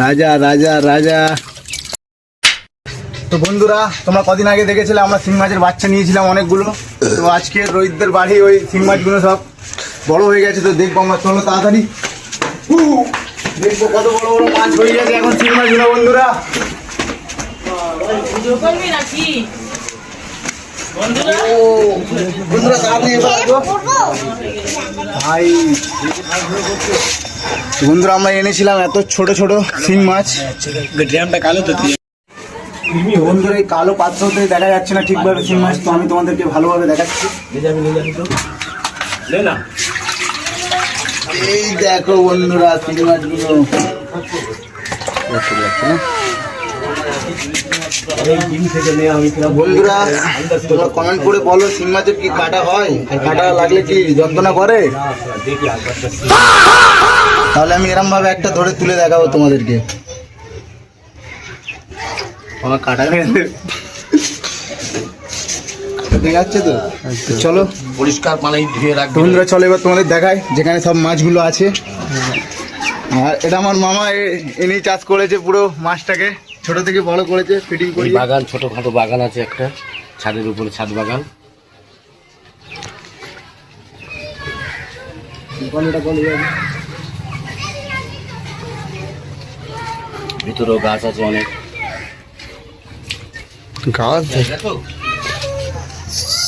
রাজা রাজা রাজা। তো বন্ধুরা, তোমরা কদিন আগে দেখেছিলে আমরা শিং মাছের বাচ্চা নিয়েছিলাম অনেকগুলো। তো আজকে রোহিতদের বাড়ি ওই শিং মাছগুলো সব বড় হয়ে গেছে। তো দেখবো আমরা, চলো তাড়াতাড়ি দেখবো কত বড় বড় মাছ হয়ে গেছে এখন শিং মাছগুলো। বন্ধুরা বন্ধুরা তাড়াতাড়ি ভাই, বন্ধুরা আমরা এনেছিলাম এত ছোট ছোট শিং মাছ। ড্রামটা কালো তো বন্ধুরা, এই কালো পাত্রতে দেখা যাচ্ছে না ঠিকভাবে শিং মাছ। তো আমি তোমাদেরকে ভালোভাবে দেখাচ্ছি। এই দেখো বন্ধুরা শিং মাছগুলো। বন্ধুরা তোমরা কমেন্ট করে বলো শিং মাছের কি কাটা হয়, আর কাটা লাগলে কি যন্ত্রণা করে? তাহলে আমি এরম ভাবে একটা ধরে তুলে দেখাবো তোমাদেরকে। আমার কাটা দেখাচ্ছে তো, চলো পরিষ্কার পানি ধুয়ে রাখবো। বন্ধুরা চলো এবার তোমাদের দেখাই যেখানে সব মাছগুলো আছে। আর এটা আমার মামা এনেই চাষ করেছে পুরো মাছটাকে, ছোট থেকে বড় করেছে ফিটিং করে। বাগান, ছোটখাটো বাগান আছে একটা ছাদের উপরে, ছাদ বাগান। ভিতরেও গাছ আছে অনেক গাছ,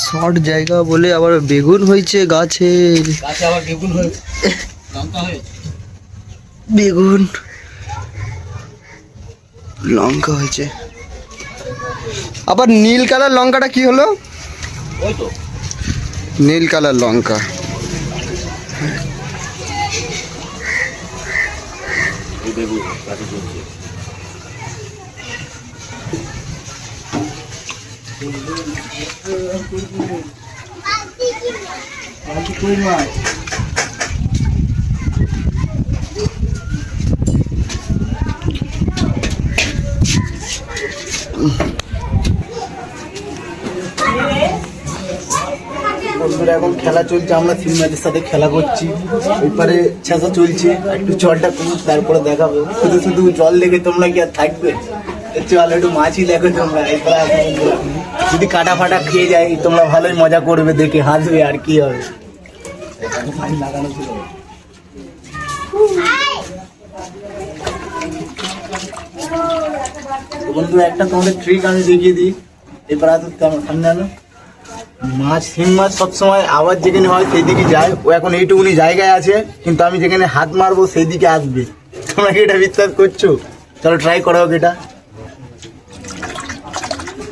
শর্ট জায়গা বলে আবার বেগুন হয়েছে গাছে। আবার বেগুন হয়েছে, বেগুন লঙ্কা হয়েছে। আবার নীল কালার লঙ্কাটা কি হলো? ওই তো নীল কালার লঙ্কা। বেগুন গাছে চলছে। বন্ধুরা এখন খেলা চলছে, আমরা শিং মাছের সাথে খেলা করছি। ওইপারে ছেঁচা চলছে, একটু জলটা কমুক তারপরে দেখাবো। শুধু শুধু জল দেখে তোমরা কি আর থাকবে? চল একটু মাছই দেখো তোমরা। যদি কাটা ফাটা খেয়ে যায় তোমরা ভালোই মজা করবে, দেখে হাসবে আর কি হবে। বন্ধুরা একটা তোমাদের ট্রিক আমি দেখিয়ে দিই। এবার সামনে আনো। মাছ, শিং মাছ সবসময় আওয়াজ যেখানে হয় সেই দিকে যায়। ও এখন এইটুকুনি জায়গায় আছে, কিন্তু আমি যেখানে হাত মারবো সেই দিকে আসবে। তোমরা কি এটা বিশ্বাস করছো? চলো ট্রাই করো এটা।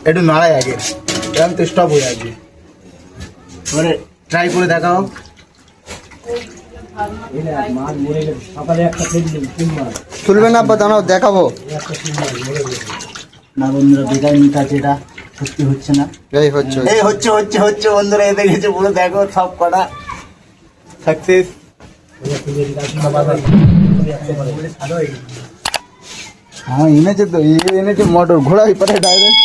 একটু নাড়াই আগে, এরকম তো স্টপ হয়ে আসবে। মানে ট্রাই করে দেখাও। তুলবে না দাঁড়াও দেখাবো। না বন্ধুরা বেকার মিথ্যা আছে, এটা সত্যি হচ্ছে না। এই হচ্ছে এই হচ্ছে হচ্ছে হচ্ছে বন্ধুরা, এ দেখেছে পুরো দেখো সব কটা সাকসেস। হ্যাঁ এনেছে তো, এনেছে মোটর ঘোড়া পারে ডাইরেক্ট।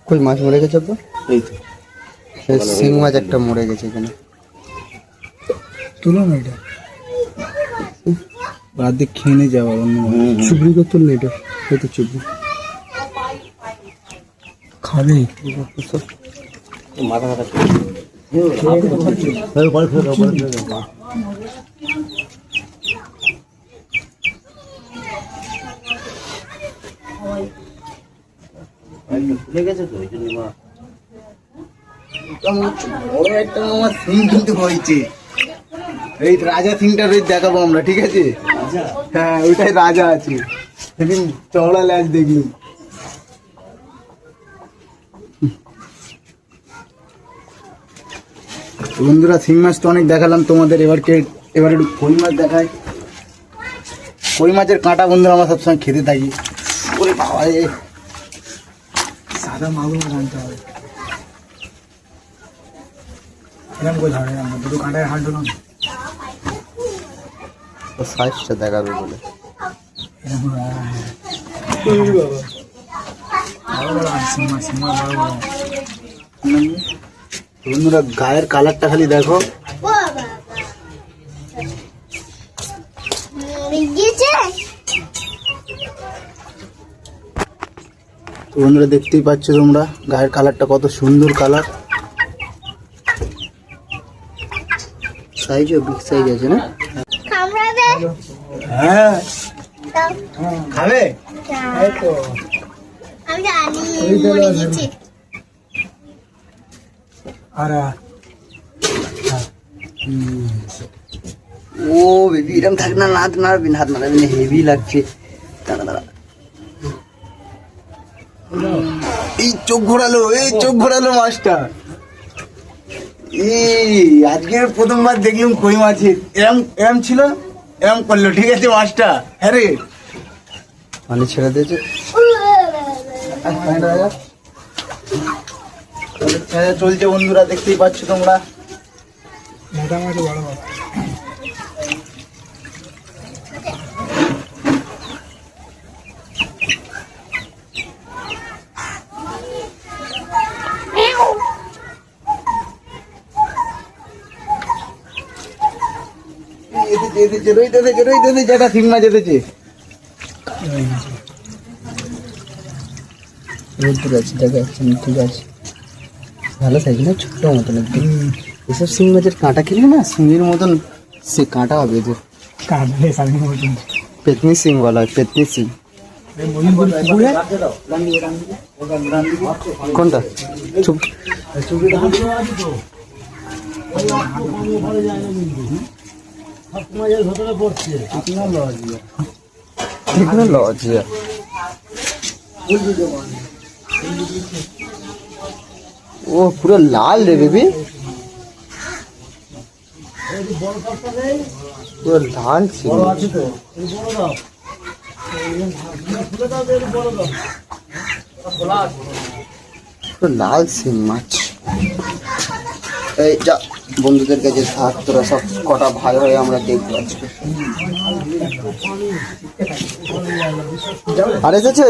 কই মাছ মরে গেছে তো? এই তো শিং মাছ একটা মরে গেছে এখানে। তুলো না এটা, বাদ দিয়ে খেয়ে নিয়ে যাওয়া। অন্য চুবড়ি করে তুললে এটা, হয়তো চুবড়ি খাবে। মাথা মাথা লেগেছে তো, ওই জন্য বড় একটা আমার সিং কিন্তু হয়েছে। এই রাজা সিংটা দেখাবো আমরা, ঠিক আছে? হ্যাঁ ওইটাই রাজা আছে। সেদিন চওড়া ল্যাজ দেখলি। বন্ধুরা শিং মাছ তো অনেক দেখালাম তোমাদের, এবার একটু কই মাছ দেখায়। কই মাছের কাঁটা বন্ধুরা আমরা সবসময় খেতে থাকি। ওরে বাবা, সাদা মাগুর আনতে হবে। এরকম করে ধরে আমরা দুটো কাঁটায় হাঁটবো না, সাইজটা দেখাবে বলে। বাবা বন্ধুরা গায়ের কালারটা খালি দেখো। তো বন্ধুরা দেখতেই পাচ্ছ তোমরা গায়ের কালারটা কত সুন্দর কালার। সাইজও বিগ সাইজ আছে না? হ্যাঁ খাবে? ও বেবি এরকম থাক না, হাত মারবি না, হাত মারবি না, হেভি লাগছে। দাঁড়া দাঁড়া, এই চোখ ঘোরালো, এই চোখ ঘোরালো মাছটা। এই আজকে প্রথমবার দেখলাম কই মাছের এরম এরম ছিল, এরম করলো। ঠিক আছে মাছটা, হ্যাঁ রে মানে ছেড়ে দিয়েছে। চলছে বন্ধুরা, দেখতেই পাচ্ছ তোমরা। যেটা ঠিক মাছ যেতেছে, রোদ্দুর আছে, দেখা যাচ্ছে না, ঠিক আছে। ভালো সাইজ না, ছোট্ট মতন একদম। এসব শিং মাছের কাঁটা খেলে না শিঙের মতন সে কাঁটা হবে, যে পেতনি সিং বলা হয়, পেতনি সিং। কোনটা? টেকনোলজিয়া। ও পুরো লাল রে বেবি, পুরো লাল ছিল। লাল সিং মাছ। এই যা বন্ধুদের কাছে থাক, তোরা সব কটা ভাই হয়ে আমরা দেখবো আজকে। আর এসেছে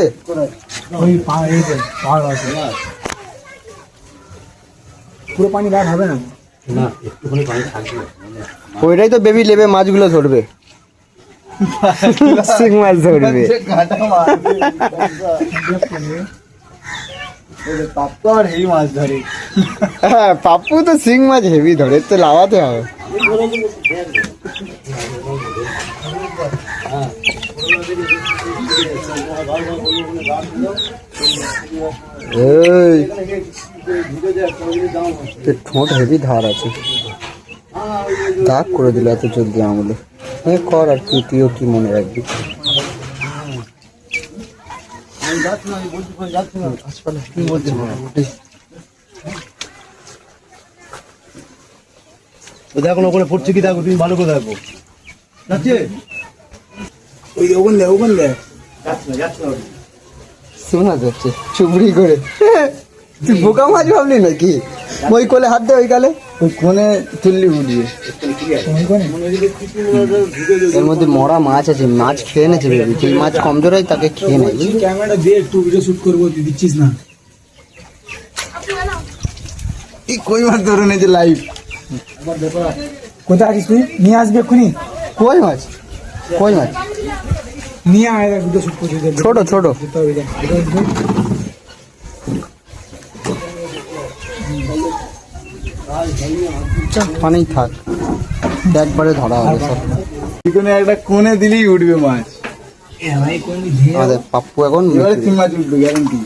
পুরো পানি বার হবে না। ওইটাই তো বেবি লেবে মাছগুলো ধরবে, সিং মাছ ধরবে। পাপ্পু আর হেভি মাছ ধরে। হ্যাঁ পাপ্পু তো সিং মাছ হেভি ধরে, তো লাগাতে হবে। এই ঠোঁট হেভি ধার আছে, দাগ করে দিল এত জলদি আঙুলে। হ্যাঁ কর, আর তুইও কি মনে রাখবি। দেখো ওখানে পড়ছে কি, দেখো তুমি ভালো করে দেখো। যাচ্ছে ওই ওখান দেখ, ওখান দেখ, শোনা যাচ্ছে চুবড়ি করে। তুই বোকা মাছ ভাবলি নাকি? ওই কোলে হাত দে, ওই কালে ওই কোণে তুললি উঠিয়ে। এর মধ্যে মরা মাছ আছে, মাছ খেয়ে নেছে বেবি। যে মাছ কমজোর হয় তাকে খেয়ে নেয়। ক্যামেরাটা দিয়ে একটু ভিডিও শুট করবো, তুই দিচ্ছিস না। এই কই মাছ ধরে নেছে লাইভ। কোথায় আছিস তুই? নিয়ে আসবি এক্ষুনি। কই মাছ? কই মাছ? নিয়ে আয়, ভিডিও শুট করছি। ছোট ছোট পানি থাক, একবারে ধরা হবে সব। এখানে একটা কোণে দিলেই উঠবে মাছ। আমাদের পাপ্পু এখন এবারে তিন মাছ উঠবে গ্যারান্টি।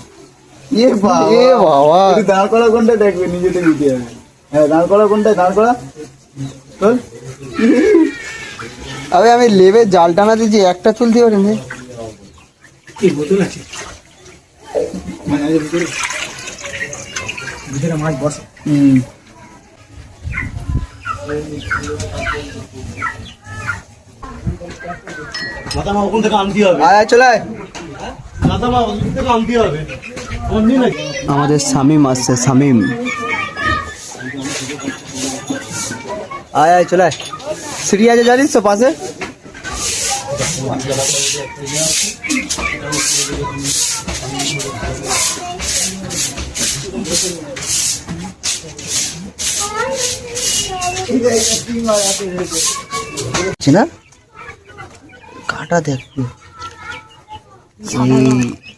এ বাবা, দাঁড় করা কোনটা দেখবে, নিজেতে দিতে হবে। হ্যাঁ দাঁড় করা কোনটায়, দাঁড় করা চল। আরে আমি লেবে জাল টানা দিয়েছি, একটা চলতে পারে না। কি বোতল আছে ভিতরে, ভিতরে মাছ বসে। মাথা মা ওখান থেকে আনতে হবে। আয় চলে আয়। মাথা মা ওখান থেকে আনতে হবে। আমাদের শামিম আসছে, শামিম। আয় আয় চলে আয়। সিঁড়ি আছে জানিস তো পাশে? না কাটা দেখবে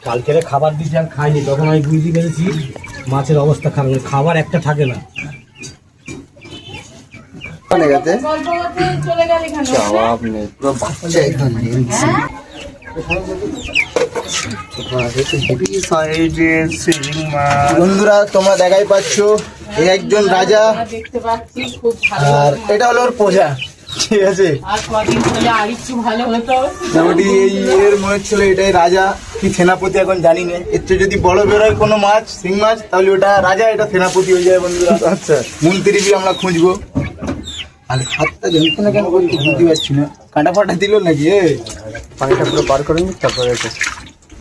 কালকে খাবার দিয়েছি আর খাইনি, তখন আমি বুঝতে পেরেছি মাছের অবস্থা খারাপ, খাবার একটা থাকে না। জবাব নেই, পুরো বাচ্চা এখানে। বন্ধুরা তোমরা দেখাই পাচ্ছ এই একজন রাজা, দেখতে পাচ্ছি খুব ভালো। আর এটা হলো ওর প্রজা, ঠিক আছে। আর কদিন হলে আর একটু ভালো হতো। মোটামুটি এই এর মনে ছিল এটাই রাজা কি সেনাপতি এখন জানি না। এর চেয়ে যদি বড় বেরোয় কোনো মাছ, শিং মাছ, তাহলে ওটা রাজা, এটা সেনাপতি হয়ে যায় বন্ধুরা। আচ্ছা, মন্ত্রী বি আমরা খুঁজবো। আর হাতটা যন্ত্রণা কেন করতে বুঝতে পারছি না, কাঁটা ফাটা দিল নাকি? পানিটা পুরো বার করে নি, তারপরে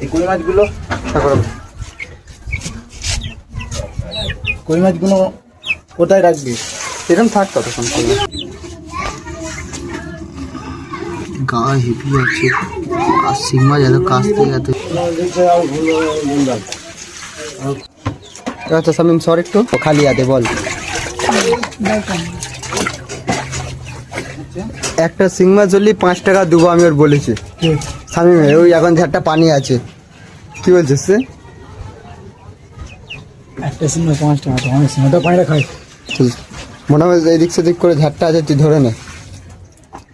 এই কই মাছগুলো, কই মাছগুলো কোথায় রাখবি? এরকম থাক ততক্ষণ। গা হেভি আছে, আর শিং মাছ এত কাছ থেকে এত। আচ্ছা শামিম সর একটু খালি হাতে বল। একটা শিং মাছ ধরলি 5 টাকা দেবো আমি ওর বলেছি শামিম। ওই এখন ঝাড়টা পানি আছে, কি বলছিস সে? একটা সিনেমা 5 টাকা, তো আমি সিনেমাটা পাইরা খাই। মনে হয় এদিক সেদিক করে ঝাড়টা আছে, তুই ধরে নে।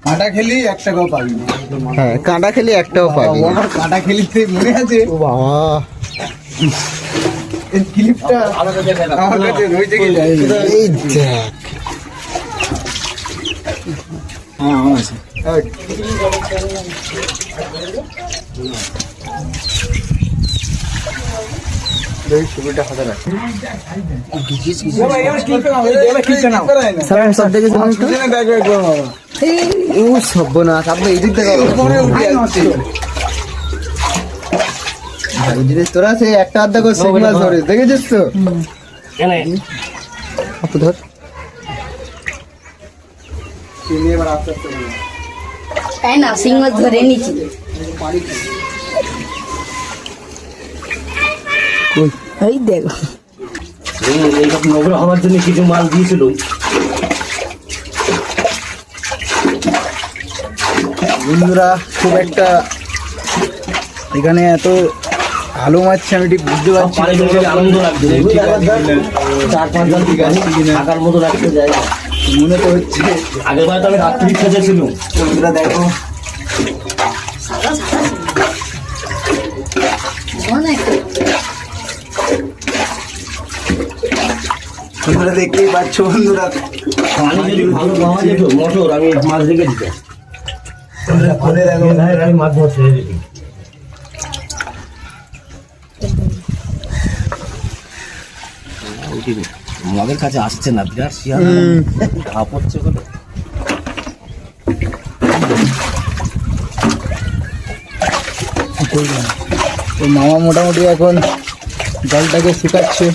কাঁটা খেলি 1 টাকাও পাবি না। হ্যাঁ কাঁটা খেলি একটাও পাবি না। আমার কাঁটা খেলিতে মনে আছে, ও বাবা, এই ক্লিপটা আমার কাছে রয়েছে কি? এই দেখ। হ্যাঁ আমার আছে। ছবিটা হাতে রাখ। সর্বনাশ, আপনি এই দিক থেকে তোরা সে একটা আধা করে শিং মাছ ধরে দেখেছিস তো? আপু ধর। তাই না, শিং মাছ ধরে নিচ্ছি। ওই দেখো, এইসব নোংরা হওয়ার জন্য কিছু মাল দিয়েছিল। বন্ধুরা খুব একটা এখানে এত ভালো মাছ আমি ঠিক বুঝতে পারছি না। আনন্দ লাগছে, 4-5 জন থাকার মতো রাখতে জায়গা মনে তো হচ্ছে। আগের বার তো আমি রাত্রি খেতেছিলাম। বন্ধুরা দেখো, বন্ধুরা দেখতেই পাচ্ছ বন্ধুরা, পানি যদি ভালো পাওয়া যেত মোটর, আমি মাছ রেখে দিতাম। খুলে দেখো আমি মাছ ধরতে যেতাম। আমাদের কাছে আসছে না, বিরাট শিয়াল ঘা পড়ছে বলে। তো মামা মোটামুটি এখন জলটাকে শুকাচ্ছে।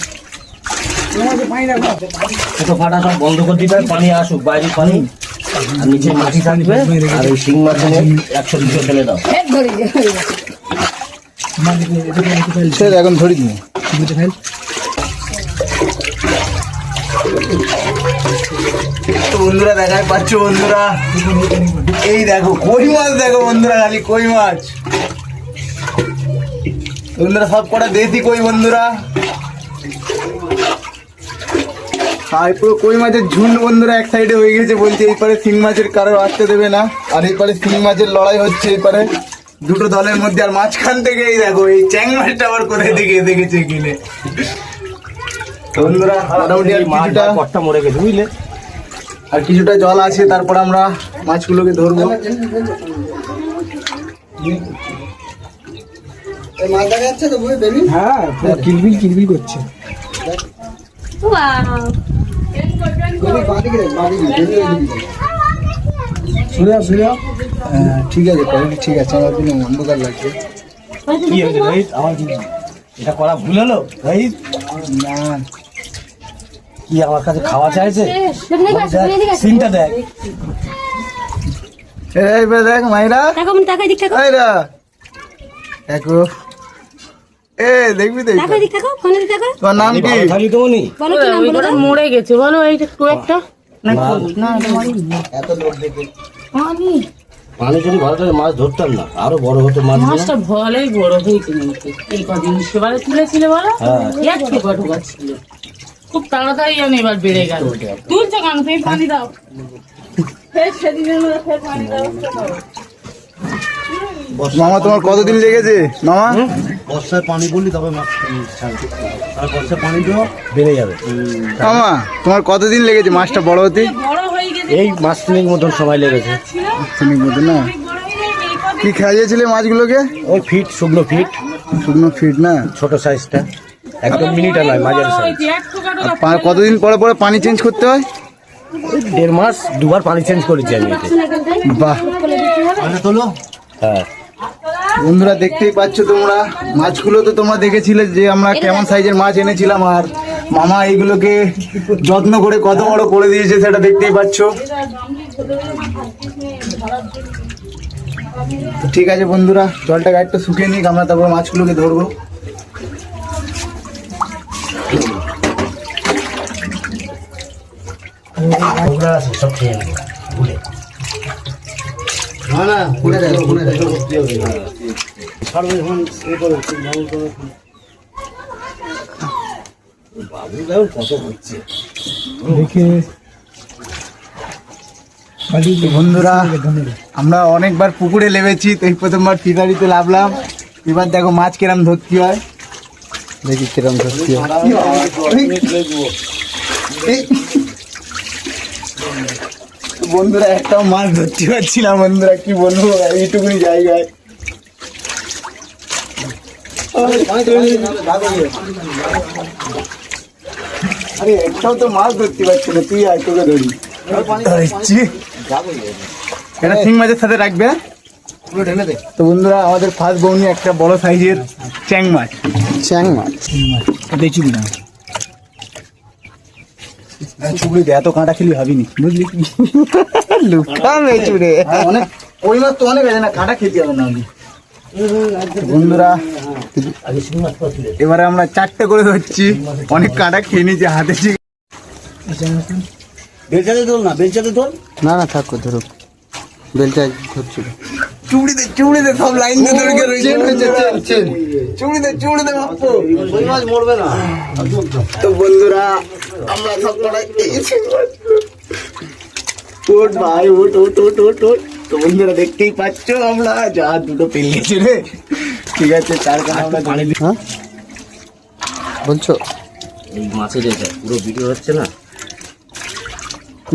ছোটো ফাটা সব বন্ধ করে দিতে হবে, পানি আসুক, বাইরে পানি আর নিচে মাটি থাকবে। আর ওই শিং মাছ 100-200 ফেলে দাও। এখন ধরি দিন। তো বন্ধুরা দেখাই পাচ্ছ বন্ধুরা, এই দেখো কই মাছ, দেখো বন্ধুরা খালি কই মাছ। বন্ধুরা সব কটা দেশি কই বন্ধুরা, আর পুরো কই মাছের ঝুন্ড বন্ধুরা এক সাইডে হয়ে গেছে। বলছে এই পারে শিং মাছের কারো আসতে দেবে না, আর এই পারে শিং মাছের লড়াই হচ্ছে এই পারে দুটো দলের মধ্যে। আর মাঝখান থেকে এই দেখো এই চ্যাং মাছটা আবার কোথায় থেকে দেখেছে কিনে। বন্ধুরা মোটামুটি আর কিছুটা কটটা মরে গেছে বুঝলে, আর কিছুটা জল আছে, তারপর আমরা মাছগুলোকে ধরবো। মাছ দেখা যাচ্ছে তো বেবি? হ্যাঁ কিলবিল কিলবিল করছে। ঠিক আছে ঠিক আছে, আমার কোনো অন্ধকার লাগছে। কি হয়েছে ভাই? আমার কি এটা করা ভুল হলো ভাই? না কি আমার কাছে খাওয়া চাইছে? সিনটা দেখ। এইবার দেখ মাইরা, টাকা টাকা দিক টাকা। মাইরা দেখো এ দেখবি তো দেখো এদিকে দেখো ফোনে দেখো তোমার নাম কি? ভালো থাকি তো উনি বলো কি নাম বলো ওটা মরে গেছে বলো এইটা একটু একটা এত লোক দেখে আমি পানি যদি ভালো থাকে মাছ ধরতাম না, আরো বড় হতো মাছ। মাছটা ভালোই বড় হয়েছে কিন্তু এই কদিন সেবারে তুলেছিল বলো হ্যাঁ। এক ঠোকা ঠোকা ছিল খুব তাড়াতাড়ি আমি এবার বেড়ে গেল তুলছো কেন তুমি পানি দাও ফের সেদিনের মধ্যে ফের পানি দাও মামা তোমার কতদিন লেগেছে মামা? বর্ষায় পানি পড়লি তবে মাছ ছাড়বে, আর বর্ষায় পানি দেওয়া বেড়ে যাবে। মামা তোমার কতদিন লেগেছে মাছটা বড় হতে? বড় হয়ে গেছে এই মাস তিনেক মতন সময় লেগেছে। ছিল তিনেক মতো না? অনেক বড় হয়ে গেছে এই কদিন কি খাইয়েছিলে মাছগুলোকে? ওই ফিট, শুকনো ফিট, শুকনো ফিট না? ছোট সাইজটা, একদম মিনিটা নয়, মাঝারি সাইজ। হয়েছে এক ঠোকা ঠোকা কতদিন পরে পরে পানি চেঞ্জ করতে হয়? 1.5 মাস দুবার পানি চেঞ্জ করেছি আমি এতে। বাহ, হ্যাঁ, বন্ধুরা দেখতেই পাচ্ছ তোমরা, মাছগুলো তো তোমরা দেখেছিলে যে আমরা কেমন সাইজের মাছ এনেছিলাম, আর মামা এইগুলোকে যত্ন করে কত বড় করে দিয়েছে সেটা দেখতেই পাচ্ছ। তো ঠিক আছে বন্ধুরা, জলটাকে একটু শুকিয়ে নিক, আমরা তারপর মাছগুলোকে ধরবো। ওগুলা আছে, সব খেয়ে নেবো, ভুলে। ছাড়বে যখন এ করে, যেমন করে। বাবু দেখো কত হচ্ছে। তো বন্ধুরা, আমরা অনেকবার পুকুরে নেমেছি, তো এই প্রথমবার ফিশারিতে নামলাম। এবার দেখো মাছ কিরম ধরতে হয়, দেখি কিরম ধরতে হয়। তো বন্ধুরা একটাও মাছ ধরতে পারছিলাম বন্ধুরা, কি বলবো এইটুকুনি জায়গায়। আরে একটাও তো মাছ ধরতে পারছি না, তুই আর তোকে ধরি। ধরেছি। এটা শিং মাছের সাথে রাখবে। তো বন্ধুরা, আমাদের ফার্স্ট বৌনি একটা বড় সাইজের চ্যাং মাছ। চ্যাং মাছ দেখছি না, চুবড়ি দে, এত কাঁটা খেলি ভাবিনি, বুঝলি? লুকা মেচুড়ে অনেক, ওই মাছ তো অনেক আছে না, কাঁটা খেতে হবে না আমি। বন্ধুরা, আগে শিং মাছ পাওয়া ছিল। এবারে আমরা 4টে করে ধরছি, অনেক কাঁটা খেয়ে নিয়েছি হাতে। বেলচাতে তোল না, বেলচাতে তোল। না না থাকো ধরো, বেলটা ধরছিল। চুবড়ি দে সব লাইন দিয়ে ধরে রয়েছে। চুবড়ি দে বাপ্পু, ওই মাছ মরবে না। তো বন্ধুরা, আমরা সব কটাই পেয়েছি। ওট ভাই, ওট ওট ওট ওট ওট। তো বন্ধুরা দেখতেই পাচ্ছ, আমরা যা দুটো পেয়ে গেছি রে। ঠিক আছে, তার কারণে আমরা পানি হ্যাঁ বলছো? এই মাছের এটা পুরো ভিডিও হচ্ছে না।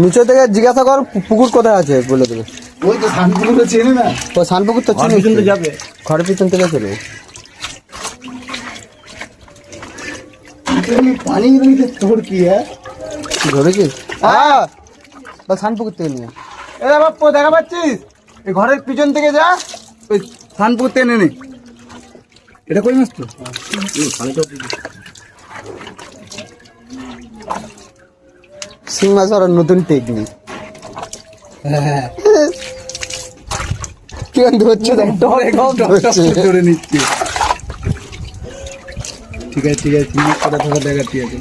নিচে থেকে জিজ্ঞাসা কর পুকুর কোথায় আছে, বলে দেবে। ওই তো ধানগুলো চেনে না, ও শানপুকুর তো ঘর চিনি, পর্যন্ত যাবে। ঘরের পিছন থেকে চলে পানি রয়েছে তোর কি? হ্যাঁ ধরেছিস? হ্যাঁ বা শানপুকুর থেকে নিয়ে এ বাপ্পু, দেখা পাচ্ছিস? এই ঘরের পিছন থেকে যা, ওই থানপুর টেনে নে। এটা কই মাছ তো? শিং মাছ ধরার নতুন টেকনিক। হ্যাঁ, কেমন ধরছে ধরে নিচ্ছি। ঠিক আছে ঠিক আছে, মাছ কটা ধরা দেখা, ঠিক আছে।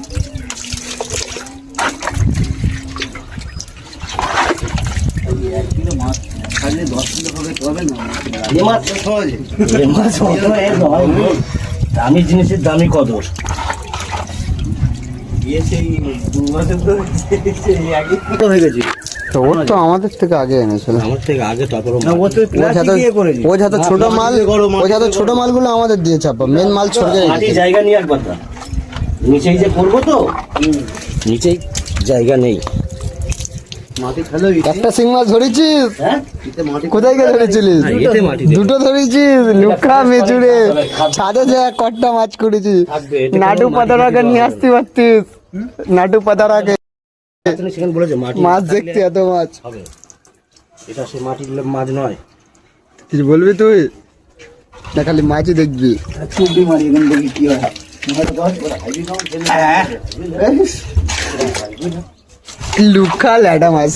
দামি জিনিসের দামি কদর। হয়ে গেছে, তো ওর তো আমাদের থেকে আগে এনেছিল। আমার থেকে আগে, তারপর ও যত ছোট মাল, ও যত ছোট মালগুলো আমাদের দিয়ে চাপা, মেন মাল ছড়ে মাটির জায়গা নিয়ে একবার দা। নিচেই যে করবো তো, নিচেই জায়গা নেই। একটা শিং মাছ ধরেছিস? হ্যাঁ, কোথায় গিয়ে ধরেছিলিস? এতে মাটিতে। দুটো ধরেছিস? লুকা মেচুড়ে ছাদে যা কট্টা মাছ করেছিস। থাকবে, এতে নাটু কোনো পাতারাকে মাটি নিয়ে আসতে পারতিস, নাটু পাতারাকে। সেখানে বলেছে মাটি মাছ থাকলে দেখতে এত মাছ হবে। এটা সে মাটির মাছ নয়। কিছু বলবি তুই না, খালি মাছই দেখবি। চুবড়ি মারি, এখান থেকে কি হয়? লুকা ল্যাডা মাছ।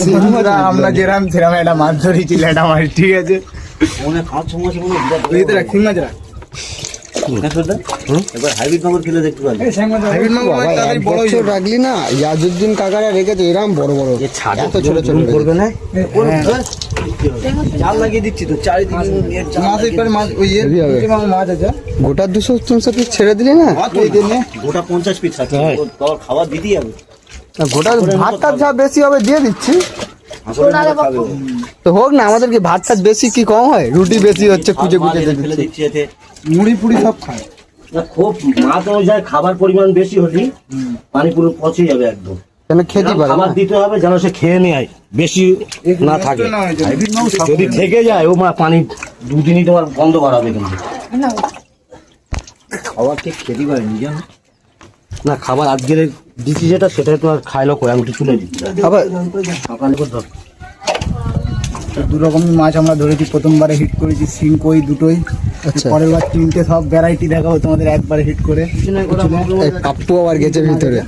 আমরা যেরাম সেরাম একটা মাছ ধরেছি, ল্যাটা মাছ। ঠিক আছে, মনে খাওয়ার সময় তুই তো রাখ, শিং মাছ রাখ। এবার হাইব্রিড মাগুর খেলে দেখতে পারবে। বছর রাখলি না, ইয়াজুদ্দিন কাকারা রেখেছে এরকম বড় বড়, এ ছাড়া এত ছোট ছোট করবে না, জাল লাগিয়ে দিচ্ছি তো চারিদিকে মাছ আছে গোটা 200-300 পিস ছেড়ে দিলি না, গোটা 50 পিস আছে, তোর খাবার দিতেই হবে। গোটা ভাতটা যা বেশি হবে দিয়ে দিচ্ছি তো হোক না, আমাদের কি ভাতটা বেশি কি কম হয়, রুটি বেশি হচ্ছে কুচে কুচে দিয়ে ফেলে দিচ্ছি। দিচ্ছি এতে। মুড়ি ফুড়ি সব খায়। না, খুব মাছ অনুযায়ী খাবার পরিমাণ বেশি হলে পানি পুরো পচে যাবে একদম। কেন খেতে পারে খাবার না? দিতে হবে যেন সে খেয়ে নেয়, বেশি না থাকে। যদি থেকে যায় ও মা পানি দুদিনই তোমার বন্ধ করাবে কিন্তু। খাবার ঠিক খেতে পারেনি জানো না, খাবার আজকে দিচ্ছি যেটা সেটাই তোমার খাইলো কই, আমি একটু তুলে দিচ্ছি আবার সকালে করে দাও। দু রকমের মাছ আমরা ধরেছি, প্রথমবারে হিট করেছি শিং কই দুটোই, আচ্ছা। পরের বার তিনটে সব ভ্যারাইটি দেখাবো তোমাদের একবারে হিট করে। এই পাপ্পু আবার গেছে ভিতরে,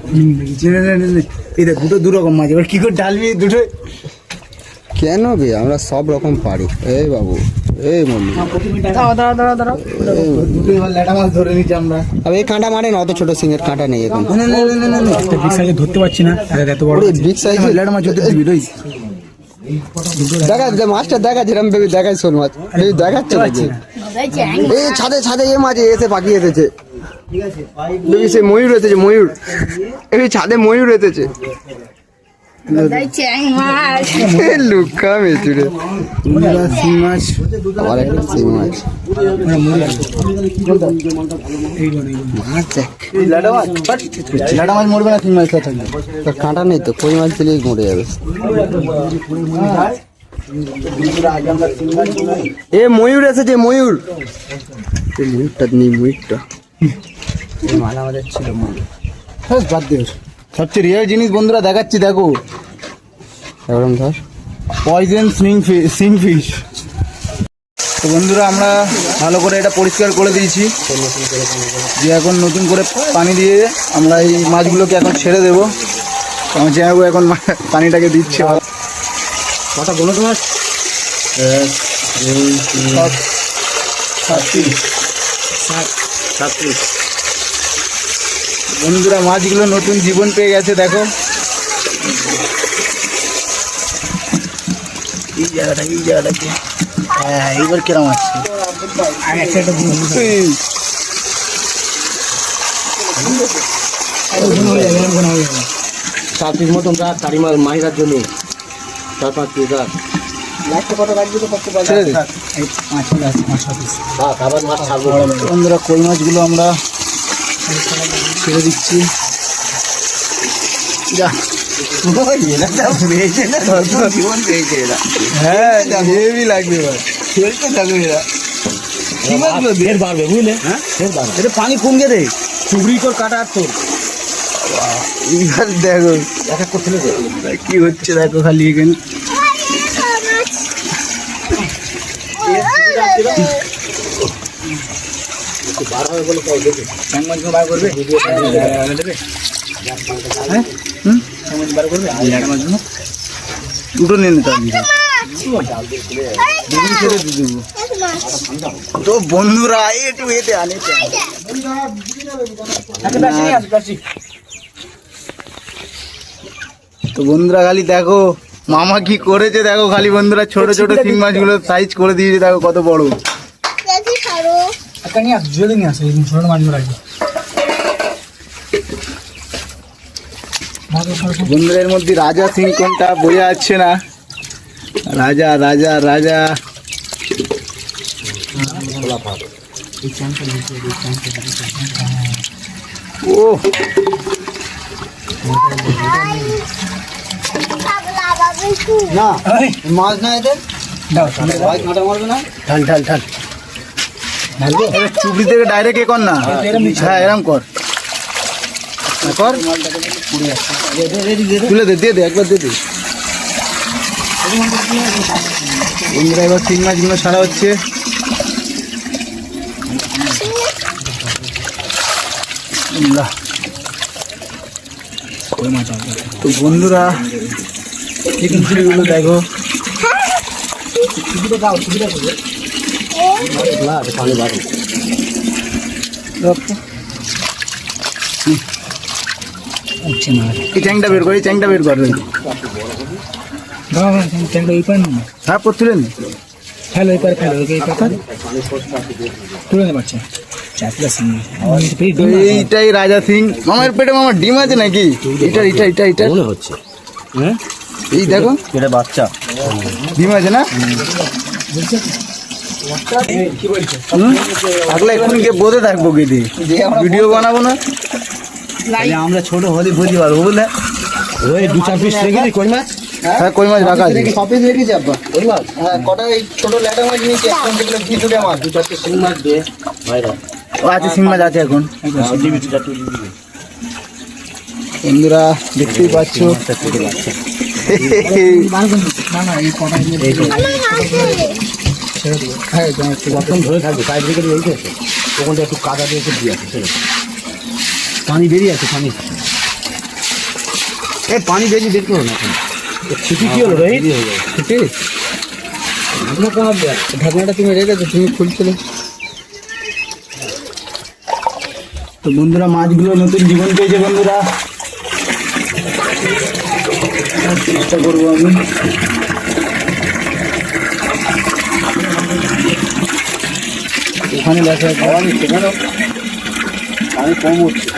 এই দেখ দুটো দু রকম মাছ, এবার কি করে ডালবি দুটোই? কেন বে আমরা সব রকম পারি। এই বাবু, এই মম্মি, দুটো এবার ল্যাটা মাছ ধরে নিচ্ছি আমরা। আবে এই কাঁটা মারে না, অত ছোট সিংহের কাঁটা নেই এখন। বিগ সাইজে ধরতে পারছি না, এত বড় বিগ সাইজ ল্যাটা মাছ ধরতে দিবি রই। দেখা মাছটা দেখা, যেরকম বেবি দেখাই শোল মাছ বেবি দেখাচ্ছে নাকি? এই ছাদে ছাদে এ মাছ এসে পাখি এসেছে, বেবি সে ময়ূর এসেছে, ময়ূর এই ছাদে ময়ূর এসেছে। লুকা মেচুরে শিং মাছ, আবার একটা শিং মাছ। ল্যাটা মাছ, ল্যাটা মাছ মরবে না শিং মাছ থাকলে। তো কাঁটা নেই তো, কই মাছ দিলেই মরে যাবে। এ ময়ূর এসেছে, ময়ূর। এই ময়ূরটা নেই, ময়ূরটা আমাদের ছিল বাদ দিও। সবচেয়ে রিয়ার জিনিস বন্ধুরা দেখাচ্ছি, দেখো এরকম ধর পয়জন সিং ফিশ। তো বন্ধুরা আমরা ভালো করে এটা পরিষ্কার করে দিয়েছি, যে এখন নতুন করে পানি দিয়ে আমরা এই মাছগুলোকে এখন ছেড়ে দেবো। আমার জামাইবাবু এখন পানিটাকে দিচ্ছে। কটা গুলো তোমার? বন্ধুরা মাছগুলো নতুন জীবন পেয়ে গেছে, দেখো এই জায়গাটা কি, হ্যাঁ এইবার কিরম আসছে। সাত পিস মতন রাখ কারিমার মাহিরার জন্য, 4-5 পিস রাখ। ছেড়ে দে। আবার মাছ ছাড়বো। বন্ধুরা কই মাছগুলো আমরা ছেড়ে দিচ্ছি। যা হ্যাঁ হেভি লাগবে, এবার খেলতে থাকবে এরা। ফের বাড়বে বুঝলে, হ্যাঁ ফের বাড়বে। এটা পানি কমবে রে, চুবড়ি তোর কাটা আর তোর এবার দেখো এক এক করছিল কি হচ্ছে, দেখো খালি এখানে বার হবে বলে কয় দেখে ট্যাং মাছগুলো বার করবে, দেবে হ্যাঁ ট্যাং মাছ বার করবে, ল্যাটা মাছগুলো দুটো নিয়ে নিতে হবে। ছেড়ে দিয়ে দেবো। তো বন্ধুরা একটু এতে আনে, তো বন্ধুরা খালি দেখো মামা কি করেছে, দেখো খালি বন্ধুরা ছোট ছোট শিং মাছগুলো সাইজ করে দিয়েছে, দেখো কত বড়। বন্ধুরা এর মধ্যে রাজা সিং কোনটা বোঝা যাচ্ছে না, রাজা রাজা রাজা ও না মাছ না এতে কাঁটা মারবে না। ঢাল ঢাল ঢাল চুবড়ি থেকে ডাইরেক্ট এ কর না, হ্যাঁ এরম কর কর, তুলে দে, দিয়ে দে একবার, দিয়ে দে। বন্ধুরা এবার শিং মাছগুলো ছাড়া হচ্ছে। তো বন্ধুরা এগুলো দেখো, পানি বাড়বে। এই চ্যাংটা বের কর, এই চ্যাংটা বের কর। হ্যাঁ পর তুলে নে। এইটাই রাজা সিং। মামার পেটে মামার ডিম আছে নাকি? এটা এটা এটা এটা মনে হচ্ছে। হ্যাঁ, এই দেখো এটা বাচ্চা। ডিম আছে না? থাকলে এখন গিয়ে বোধে থাকবো গিয়ে ভিডিও বানাবো না। আমরা ছোট হলে বুঝতে পারবো বুঝলে। ওই 2-4 পিস রেখে কই মাছ। হ্যাঁ কই মাছ রাখা আছে। সপিস রেখেছি আব্বা ওই মাছ। হ্যাঁ কটা এই ছোট ল্যাটা মাছ নিয়েছি, একদম দেখলাম ভিতরে মাছ। 2-4 শিং মাছ দে ভাইরা। ও আছে সিং মাছ আছে এখন। দিবি 2-4 বন্ধুরা দেখতেই পাচ্ছ প্রথম ধরে থাকবে সাইড থেকে রয়েছে ওখানটা একটু কাদা দিয়ে একটু দিয়ে আছে। পানি বেরিয়ে আছে, পানি পানি বেরিয়ে বের করো না। ছিটি কি হলো রে? ঢাকনাটা তুমি রেখেছো, তুমি খুলছিলে। তো বন্ধুরা মাছগুলো নতুন জীবন পেয়েছে বন্ধুরা। চেষ্টা করবো আমি। ওখানে দেখা খাওয়া নিচ্ছে কেন? আমি কম হচ্ছে।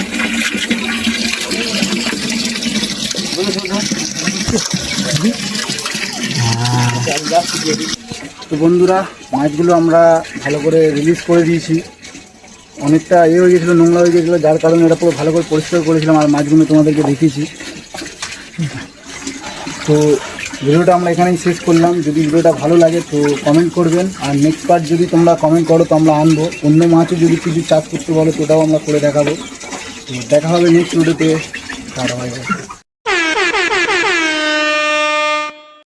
তো বন্ধুরা মাছগুলো আমরা ভালো করে রিলিজ করে দিয়েছি। অনেকটা হয়ে গেছিলো, নোংরা হয়ে গেছিলো, যার কারণে এটা পুরো ভালো করে পরিষ্কার করেছিলাম আর মাছগুলো তোমাদেরকে দেখিয়েছি। তো ভিডিওটা আমরা এখানেই শেষ করলাম। যদি ভিডিওটা ভালো লাগে তো কমেন্ট করবেন, আর নেক্সট পার্ট যদি তোমরা কমেন্ট করো তো আমরা আনবো। অন্য মাছও যদি কিছু চাষ করতে বলো তো ওটাও আমরা করে দেখাবো। তো দেখা হবে নেক্সট ভিডিওতে।